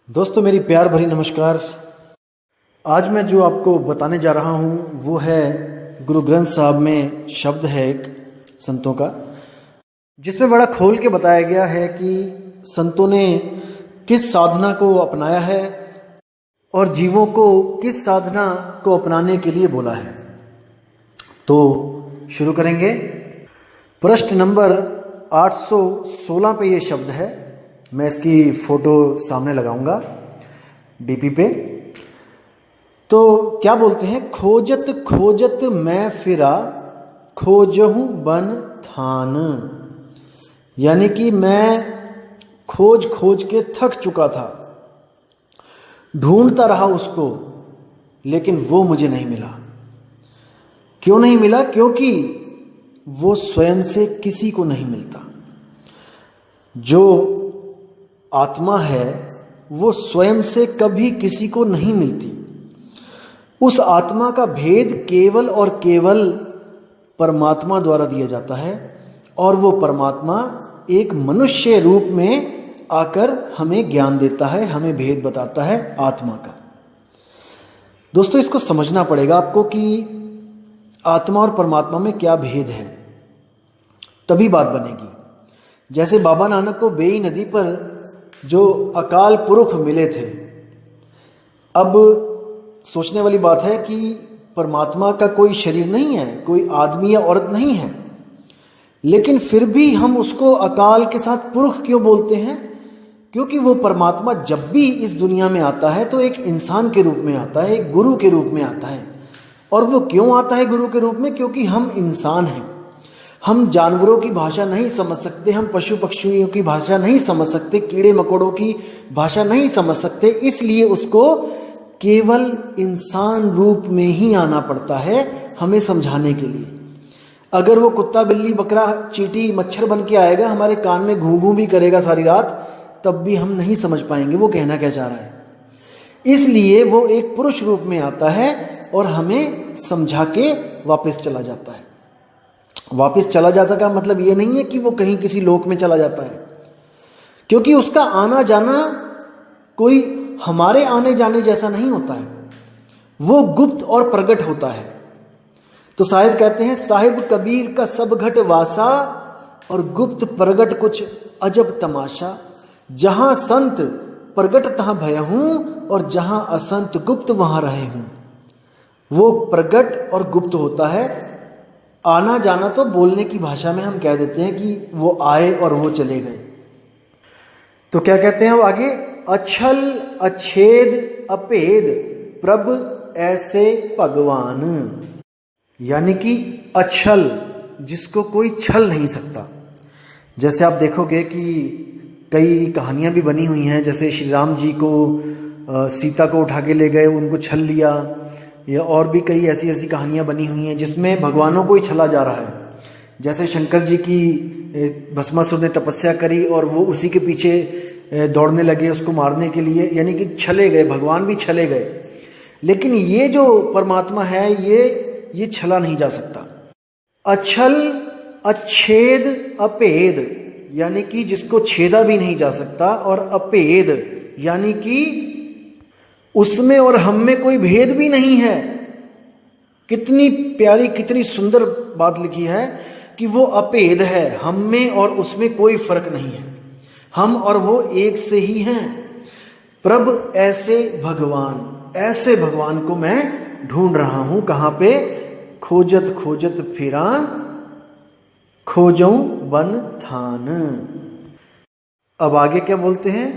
दोस्तों मेरी प्यार भरी नमस्कार। आज मैं जो आपको बताने जा रहा हूँ वो है गुरु ग्रंथ साहब में शब्द है एक संतों का, जिसमें बड़ा खोल के बताया गया है कि संतों ने किस साधना को अपनाया है और जीवों को किस साधना को अपनाने के लिए बोला है। तो शुरू करेंगे। प्रश्न नंबर 816 पे ये शब्द है। मैं इसकी फोटो सामने लगाऊंगा डीपी पे। तो क्या बोलते हैं, खोजत खोजत मैं फिरा खोजहूं बन थान। यानी कि मैं खोज खोज के थक चुका था, ढूंढता रहा उसको, लेकिन वो मुझे नहीं मिला। क्यों नहीं मिला? क्योंकि वो स्वयं से किसी को नहीं मिलता। जो आत्मा है वो स्वयं से कभी किसी को नहीं मिलती। उस आत्मा का भेद केवल और केवल परमात्मा द्वारा दिया जाता है, और वो परमात्मा एक मनुष्य रूप में आकर हमें ज्ञान देता है, हमें भेद बताता है आत्मा का। दोस्तों इसको समझना पड़ेगा आपको कि आत्मा और परमात्मा में क्या भेद है, तभी बात बनेगी। जैसे बाबा नानक को बेई नदी पर जो अकाल पुरुष मिले थे, अब सोचने वाली बात है कि परमात्मा का कोई शरीर नहीं है, कोई आदमी या औरत नहीं है, लेकिन फिर भी हम उसको अकाल के साथ पुरुष क्यों बोलते हैं? क्योंकि वो परमात्मा जब भी इस दुनिया में आता है तो एक इंसान के रूप में आता है, एक गुरु के रूप में आता है। और वो क्यों आता है गुरु के रूप में? क्योंकि हम इंसान हैं, हम जानवरों की भाषा नहीं समझ सकते, हम पशु पक्षियों की भाषा नहीं समझ सकते, कीड़े मकोड़ों की भाषा नहीं समझ सकते, इसलिए उसको केवल इंसान रूप में ही आना पड़ता है हमें समझाने के लिए। अगर वो कुत्ता बिल्ली बकरा चींटी मच्छर बन के आएगा, हमारे कान में घूं घूं भी करेगा सारी रात, तब भी हम नहीं समझ पाएंगे वो कहना क्या चाह रहा है। इसलिए वो एक पुरुष रूप में आता है और हमें समझा के वापस चला जाता है। वापस चला जाता का मतलब ये नहीं है कि वो कहीं किसी लोक में चला जाता है, क्योंकि उसका आना जाना कोई हमारे आने जाने जैसा नहीं होता है, वो गुप्त और प्रगट होता है। तो साहिब कहते हैं, साहिब कबीर का सब घट वासा और गुप्त प्रगट कुछ अजब तमाशा। जहां संत प्रगट तहां भय हूं और जहां असंत गुप्त वहां रहे हूं। वो प्रगट और गुप्त होता है। आना जाना तो बोलने की भाषा में हम कह देते हैं कि वो आए और वो चले गए। तो क्या कहते हैं वो आगे, अछल अछेद अपेद प्रभ ऐसे भगवान। यानी कि अछल, जिसको कोई छल नहीं सकता। जैसे आप देखोगे कि कई कहानियां भी बनी हुई हैं, जैसे श्री राम जी को सीता को उठा के ले गए, उनको छल लिया, या और भी कई ऐसी ऐसी कहानियां बनी हुई हैं जिसमें भगवानों को ही छला जा रहा है। जैसे शंकर जी की भस्मासुर ने तपस्या करी और वो उसी के पीछे दौड़ने लगे उसको मारने के लिए, यानी कि छले गए, भगवान भी छले गए। लेकिन ये जो परमात्मा है ये छला नहीं जा सकता। अछल अच्छेद अपेद, यानी कि जिसको छेदा भी नहीं जा सकता, और अपेद यानी कि उसमें और हम में कोई भेद भी नहीं है। कितनी प्यारी कितनी सुंदर बात लिखी है कि वो अपेद है, हम में और उसमें कोई फर्क नहीं है, हम और वो एक से ही हैं। प्रभ ऐसे भगवान, ऐसे भगवान को मैं ढूंढ रहा हूं। कहां पे? खोजत खोजत फिरा खोजऊं बन थान। अब आगे क्या बोलते हैं,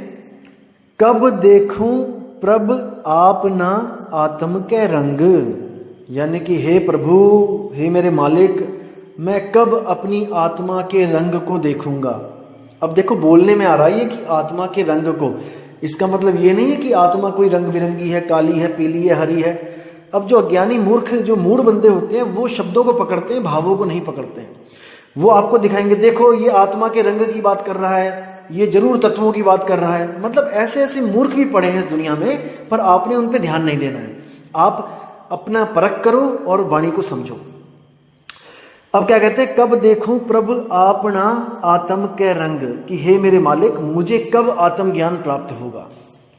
कब देखूं प्रभ आप ना आत्म के रंग। यानी कि हे प्रभु, हे मेरे मालिक, मैं कब अपनी आत्मा के रंग को देखूंगा। अब देखो बोलने में आ रहा है कि आत्मा के रंग को, इसका मतलब ये नहीं है कि आत्मा कोई रंग बिरंगी है, काली है, पीली है, हरी है। अब जो अज्ञानी मूर्ख जो मूढ़ बंदे होते हैं वो शब्दों को पकड़ते हैं, भावों को नहीं पकड़ते हैं। वो आपको दिखाएंगे, देखो ये आत्मा के रंग की बात कर रहा है, ये जरूर तत्वों की बात कर रहा है। मतलब ऐसे ऐसे मूर्ख भी पड़े हैं इस दुनिया में, पर आपने उन पे ध्यान नहीं देना है। आप अपना परख करो और वाणी को समझो। अब क्या कहते हैं, कब देखूं प्रभु आपना आत्म के रंग, कि हे मेरे मालिक मुझे कब आत्म ज्ञान प्राप्त होगा।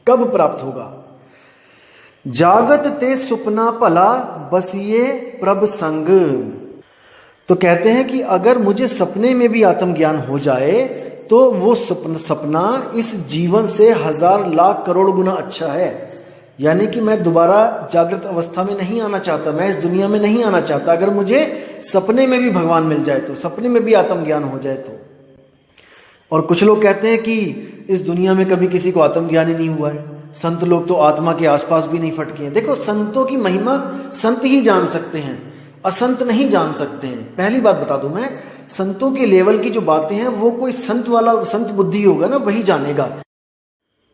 कब प्राप्त होगा? जागत ते सुपना भला बसिए प्रभ संग। तो कहते हैं कि अगर मुझे सपने में भी आत्मज्ञान हो जाए तो वो सपना इस जीवन से 1000 लाख करोड़ गुना अच्छा है। यानी कि मैं दोबारा जागृत अवस्था में नहीं आना चाहता, मैं इस दुनिया में नहीं आना चाहता। अगर मुझे सपने में भी भगवान मिल जाए तो, सपने में भी आत्मज्ञान हो जाए तो। और कुछ लोग कहते हैं कि इस दुनिया में कभी किसी को आत्मज्ञान ही नहीं हुआ है, संत लोग तो आत्मा के आसपास भी नहीं फटके हैं। देखो, संतों की महिमा संत ही जान सकते हैं, असंत नहीं जान सकते हैं। पहली बात बता दूं मैं, संतों के लेवल की जो बातें हैं वो कोई संत वाला, संत बुद्धि होगा ना, वही जानेगा।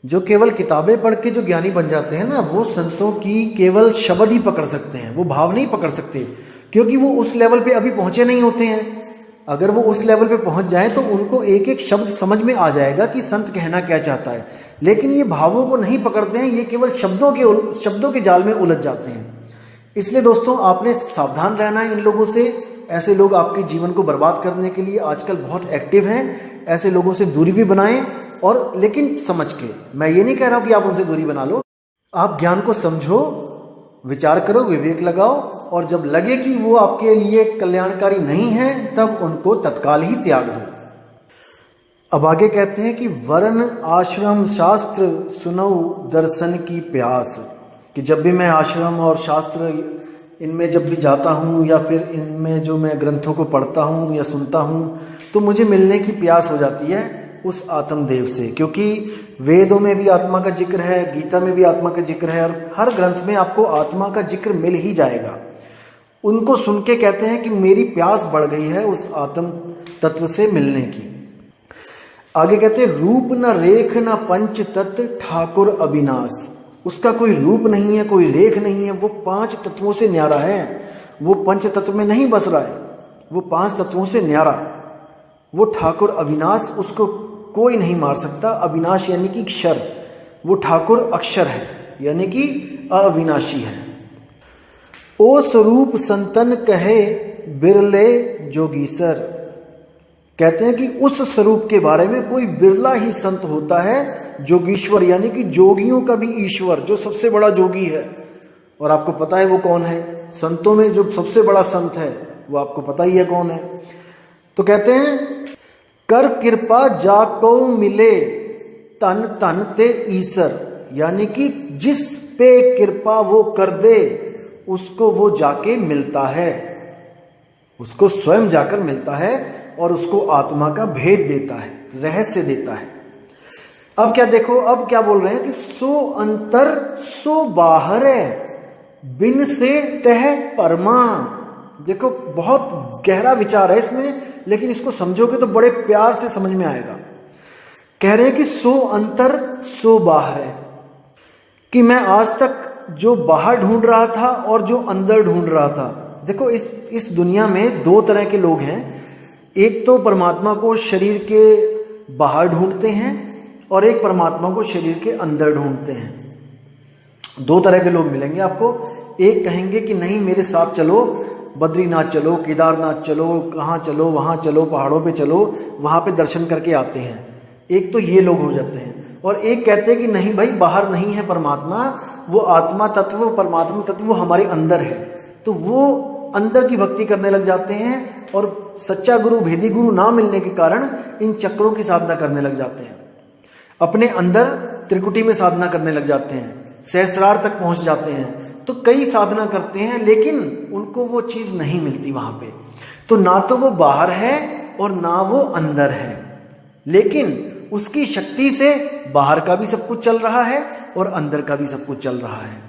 जो केवल किताबें पढ़ के जो ज्ञानी बन जाते हैं ना, वो संतों की केवल शब्द ही पकड़ सकते हैं, वो भाव नहीं पकड़ सकते, क्योंकि वो उस लेवल पे अभी पहुंचे नहीं होते हैं। अगर वो उस लेवल पे पहुंच जाए तो उनको एक एक शब्द समझ में आ जाएगा कि संत कहना क्या चाहता है। लेकिन ये भावों को नहीं पकड़ते हैं, ये केवल शब्दों के जाल में उलझ जाते हैं। इसलिए दोस्तों, आपने सावधान रहना है इन लोगों से। ऐसे लोग आपके जीवन को बर्बाद करने के लिए आजकल बहुत एक्टिव हैं। ऐसे लोगों से दूरी भी बनाएं, और लेकिन समझ के। मैं ये नहीं कह रहा हूं कि आप उनसे दूरी बना लो, आप ज्ञान को समझो, विचार करो, विवेक लगाओ, और जब लगे कि वो आपके लिए कल्याणकारी नहीं है तब उनको तत्काल ही त्याग दो। अब आगे कहते हैं कि वर्ण आश्रम शास्त्र सुनौ दर्शन की प्यास, कि जब भी मैं आश्रम और शास्त्र इनमें जब भी जाता हूँ, या फिर इनमें जो मैं ग्रंथों को पढ़ता हूँ या सुनता हूँ, तो मुझे मिलने की प्यास हो जाती है उस आत्मदेव से। क्योंकि वेदों में भी आत्मा का जिक्र है, गीता में भी आत्मा का जिक्र है, और हर ग्रंथ में आपको आत्मा का जिक्र मिल ही जाएगा। उनको सुन के कहते हैं कि मेरी प्यास बढ़ गई है उस आत्म तत्व से मिलने की। आगे कहते हैं, रूप न रेख न पंच तत्व ठाकुर अविनाश। उसका कोई रूप नहीं है, कोई रेख नहीं है, वो 5 तत्वों से न्यारा है। वो पंच तत्व में नहीं बस रहा है, वो 5 तत्वों से न्यारा, वो ठाकुर अविनाश, उसको कोई नहीं मार सकता। अविनाश यानी कि क्षर, वो ठाकुर अक्षर है, यानी कि अविनाशी है। ओ स्वरूप संतन कहे बिरले जोगीसर। कहते हैं कि उस स्वरूप के बारे में कोई बिरला ही संत होता है, जोगीश्वर यानी कि जोगियों का भी ईश्वर, जो सबसे बड़ा जोगी है। और आपको पता है वो कौन है? संतों में जो सबसे बड़ा संत है वो आपको पता ही है कौन है। तो कहते हैं, कर कृपा जाको मिले तन तन ते ईसर। यानी कि जिस पे कृपा वो कर दे उसको वो जाके मिलता है, उसको स्वयं जाकर मिलता है और उसको आत्मा का भेद देता है, रहस्य देता है। अब क्या देखो, अब क्या बोल रहे हैं कि सो अंतर सो बाहर है, बिन से तह परमा। देखो, बहुत गहरा विचार है इसमें, लेकिन इसको समझोगे तो बड़े प्यार से समझ में आएगा। कह रहे हैं कि सो अंतर सो बाहर है, कि मैं आज तक जो बाहर ढूंढ रहा था और जो अंदर ढूंढ रहा था। देखो, इस दुनिया में 2 तरह के लोग हैं। एक तो परमात्मा को शरीर के बाहर ढूंढते हैं, और एक परमात्मा को शरीर के अंदर ढूंढते हैं। 2 तरह के लोग मिलेंगे आपको। एक कहेंगे कि नहीं, मेरे साथ चलो, बद्रीनाथ चलो, केदारनाथ चलो, कहाँ चलो, वहाँ चलो, पहाड़ों पे चलो, वहाँ पे दर्शन करके आते हैं। एक तो ये लोग हो जाते हैं। और एक कहते हैं कि नहीं भाई, बाहर नहीं है परमात्मा, वो आत्मा तत्व, परमात्मा तत्व वो हमारे अंदर है। तो वो अंदर की भक्ति करने लग जाते हैं, और सच्चा गुरु, भेदी गुरु ना मिलने के कारण इन चक्रों की साधना करने लग जाते हैं। अपने अंदर त्रिकुटी में साधना करने लग जाते हैं, सहस्रार तक पहुंच जाते हैं। तो कई साधना करते हैं, लेकिन उनको वो चीज नहीं मिलती वहां पे। तो ना तो वो बाहर है और ना वो अंदर है, लेकिन उसकी शक्ति से बाहर का भी सब कुछ चल रहा है और अंदर का भी सब कुछ चल रहा है।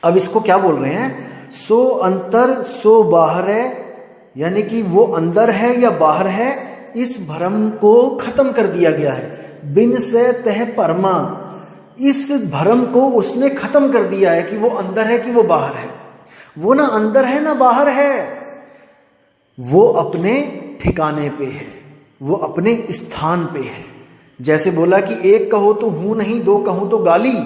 अब इसको क्या बोल रहे हैं? सो अंतर सो बाहर है, यानी कि वो अंदर है या बाहर है, इस भ्रम को खत्म कर दिया गया है। बिन से तह परमा, इस भ्रम को उसने खत्म कर दिया है कि वो अंदर है कि वो बाहर है। वो ना अंदर है ना बाहर है, वो अपने ठिकाने पे है, वो अपने स्थान पे है। जैसे बोला कि एक कहो तो हूं नहीं, 2 कहूं तो गाली,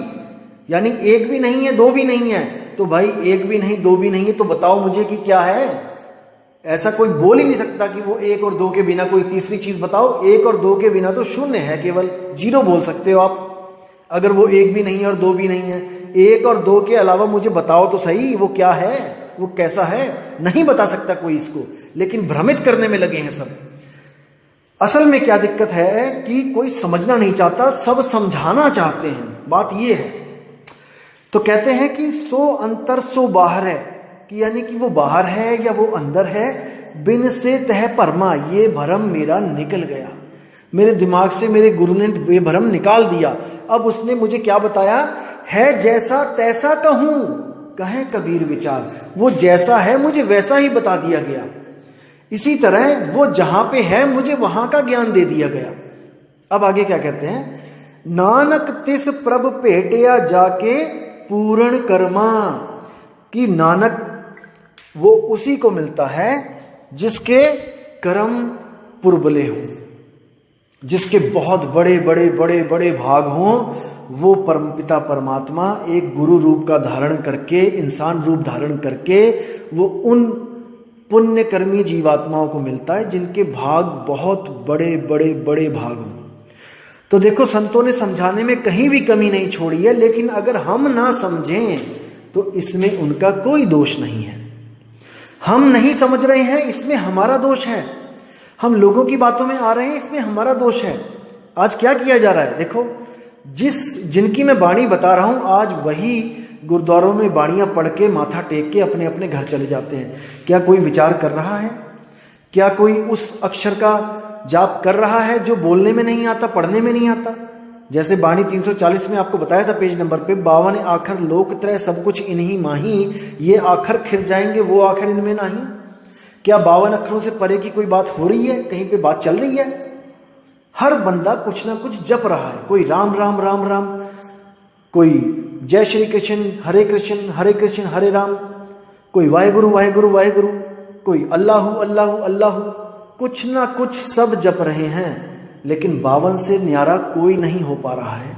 यानी एक भी नहीं है 2 भी नहीं है। तो भाई, एक भी नहीं 2 भी नहीं है, तो बताओ मुझे कि क्या है? ऐसा कोई बोल ही नहीं सकता कि वो 1 और 2 के बिना कोई तीसरी चीज बताओ। 1 और 2 के बिना तो शून्य है, केवल 0 बोल सकते हो आप। अगर वो एक भी नहीं है और दो भी नहीं है, एक और दो के अलावा मुझे बताओ तो सही वो क्या है, वो कैसा है। नहीं बता सकता कोई इसको, लेकिन भ्रमित करने में लगे हैं सब। असल में क्या दिक्कत है कि कोई समझना नहीं चाहता, सब समझाना चाहते हैं। बात ये है। तो कहते हैं कि सो अंतर सो बाहर है, कि यानी कि वो बाहर है या वो अंदर है। बिन से तह परमा, ये भरम मेरा निकल गया, मेरे दिमाग से मेरे गुरु ने ये भरम निकाल दिया। अब उसने मुझे क्या बताया है, जैसा तैसा कहूं कहे कबीर विचार। वो जैसा है मुझे वैसा ही बता दिया गया। इसी तरह वो जहां पे है मुझे वहां का ज्ञान दे दिया गया। अब आगे क्या कहते हैं, नानक तिस प्रभ भेटिया जाके पूर्ण कर्मा, कि नानक वो उसी को मिलता है जिसके कर्म पुरबले हों, जिसके बहुत बड़े बड़े बड़े बड़े भाग हों। वो परमपिता परमात्मा एक गुरु रूप का धारण करके, इंसान रूप धारण करके वो उन पुण्यकर्मी जीवात्माओं को मिलता है जिनके भाग बहुत बड़े बड़े बड़े भाग हों। तो देखो, संतों ने समझाने में कहीं भी कमी नहीं छोड़ी है, लेकिन अगर हम ना समझें तो इसमें उनका कोई दोष नहीं है। हम नहीं समझ रहे हैं, इसमें हमारा दोष है। हम लोगों की बातों में आ रहे हैं, इसमें हमारा दोष है। आज क्या किया जा रहा है, देखो, जिनकी मैं बाणी बता रहा हूं, आज वही गुरुद्वारों में बाणियां पढ़ के माथा टेक के अपने अपने घर चले जाते हैं। क्या कोई विचार कर रहा है? क्या कोई उस अक्षर का जाप कर रहा है जो बोलने में नहीं आता, पढ़ने में नहीं आता? जैसे बाणी 340 में आपको बताया था पेज नंबर पे, 52 आखर लोक त्रय सब कुछ इन्हीं माही, ये आखर खिर जाएंगे वो आखर इनमें नहीं। क्या 52 अक्षरों से परे की कोई बात हो रही है? कहीं पे बात चल रही है? हर बंदा कुछ ना कुछ जप रहा है। कोई राम राम राम राम, कोई जय श्री कृष्ण हरे कृष्ण हरे राम, कोई वाहेगुरु वाहेगुरु वाहेगुरु, कोई अल्लाहु अल्लाहु अल्लाहु, कुछ ना कुछ सब जप रहे हैं, लेकिन 52 से न्यारा कोई नहीं हो पा रहा है।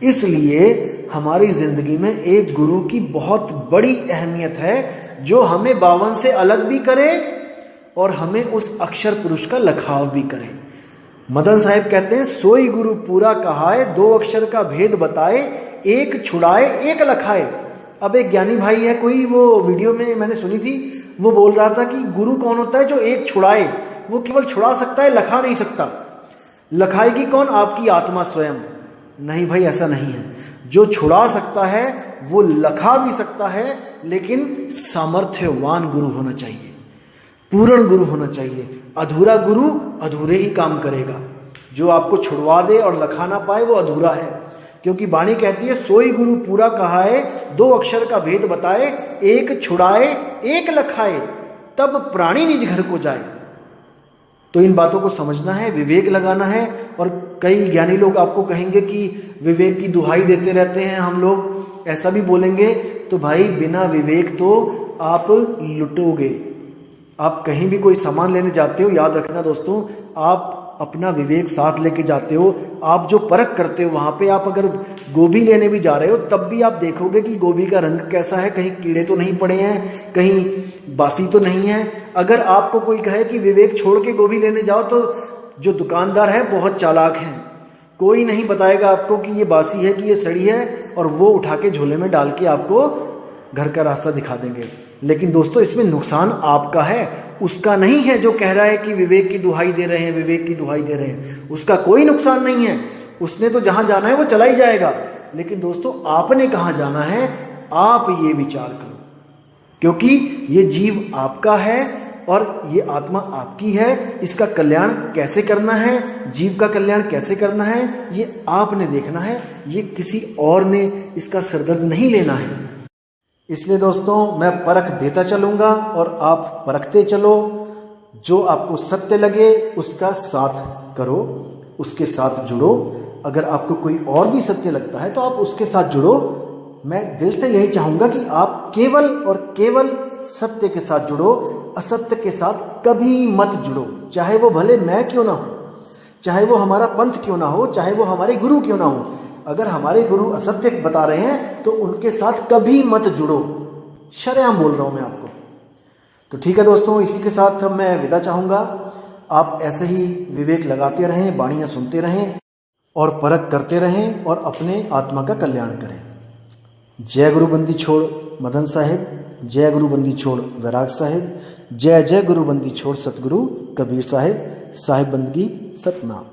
इसलिए हमारी जिंदगी में एक गुरु की बहुत बड़ी अहमियत है, जो हमें 52 से अलग भी करे और हमें उस अक्षर पुरुष का लखाव भी करे। मदन साहिब कहते हैं, सोई गुरु पूरा कहाए, 2 अक्षर का भेद बताए, एक छुड़ाए एक लखाए। अब एक ज्ञानी भाई है कोई, वो वीडियो में मैंने सुनी थी, वो बोल रहा था कि गुरु कौन होता है जो एक छुड़ाए, वो केवल छुड़ा सकता है, लखा नहीं सकता। लखाएगी कौन? आपकी आत्मा स्वयं। नहीं भाई, ऐसा नहीं है। जो छुड़ा सकता है वो लखा भी सकता है, लेकिन सामर्थ्यवान गुरु होना चाहिए, पूर्ण गुरु होना चाहिए। अधूरा गुरु अधूरे ही काम करेगा। जो आपको छुड़वा दे और लखा ना पाए वो अधूरा है, क्योंकि वाणी कहती है, सोई गुरु पूरा कहाए, 2 अक्षर का भेद बताए, एक छुड़ाए एक लखाए, तब प्राणी निज घर को जाए। तो इन बातों को समझना है, विवेक लगाना है। और कई ज्ञानी लोग आपको कहेंगे कि विवेक की दुहाई देते रहते हैं हम लोग, ऐसा भी बोलेंगे। तो भाई, बिना विवेक तो आप लुटोगे। आप कहीं भी कोई सामान लेने जाते हो, याद रखना दोस्तों, आप अपना विवेक साथ लेके जाते हो। आप जो परख करते हो वहां पे, आप अगर गोभी लेने भी जा रहे हो तब भी आप देखोगे कि गोभी का रंग कैसा है, कहीं कीड़े तो नहीं पड़े हैं, कहीं बासी तो नहीं है। अगर आपको कोई कहे कि विवेक छोड़ के गोभी लेने जाओ, तो जो दुकानदार है बहुत चालाक है, कोई नहीं बताएगा आपको कि ये बासी है कि ये सड़ी है, और वो उठा के झोले में डाल के आपको घर का रास्ता दिखा देंगे। लेकिन दोस्तों, इसमें नुकसान आपका है, उसका नहीं है। जो कह रहा है कि विवेक की दुहाई दे रहे हैं, विवेक की दुहाई दे रहे हैं, उसका कोई नुकसान नहीं है। उसने तो जहां जाना है वो चला ही जाएगा। लेकिन दोस्तों, आपने कहां जाना है, आप ये विचार करो, क्योंकि ये जीव आपका है और ये आत्मा आपकी है। इसका कल्याण कैसे करना है, जीव का कल्याण कैसे करना है, ये आपने देखना है। ये किसी और ने इसका सिरदर्द नहीं लेना है। इसलिए दोस्तों, मैं परख देता चलूंगा और आप परखते चलो। जो आपको सत्य लगे उसका साथ करो, उसके साथ जुड़ो। अगर आपको कोई और भी सत्य लगता है तो आप उसके साथ जुड़ो। मैं दिल से यही चाहूंगा कि आप केवल और केवल सत्य के साथ जुड़ो, असत्य के साथ कभी मत जुड़ो। चाहे वो भले मैं क्यों ना हो, चाहे वो हमारा पंथ क्यों ना हो, चाहे वो हमारे गुरु क्यों ना हो। अगर हमारे गुरु असत्य बता रहे हैं तो उनके साथ कभी मत जुड़ो। शरेआम बोल रहा हूं मैं आपको। तो ठीक है दोस्तों, इसी के साथ मैं विदा चाहूंगा। आप ऐसे ही विवेक लगाते रहें, बाणियां सुनते रहें। और परख करते रहें और अपने आत्मा का कल्याण करें। जय गुरु बंदी छोड़ मदन साहिब, जय गुरु बंदी छोड़ वैराग साहिब, जय जय गुरु बंदी छोड़ सतगुरु कबीर साहिब, साहिब बंदगी सतनाम।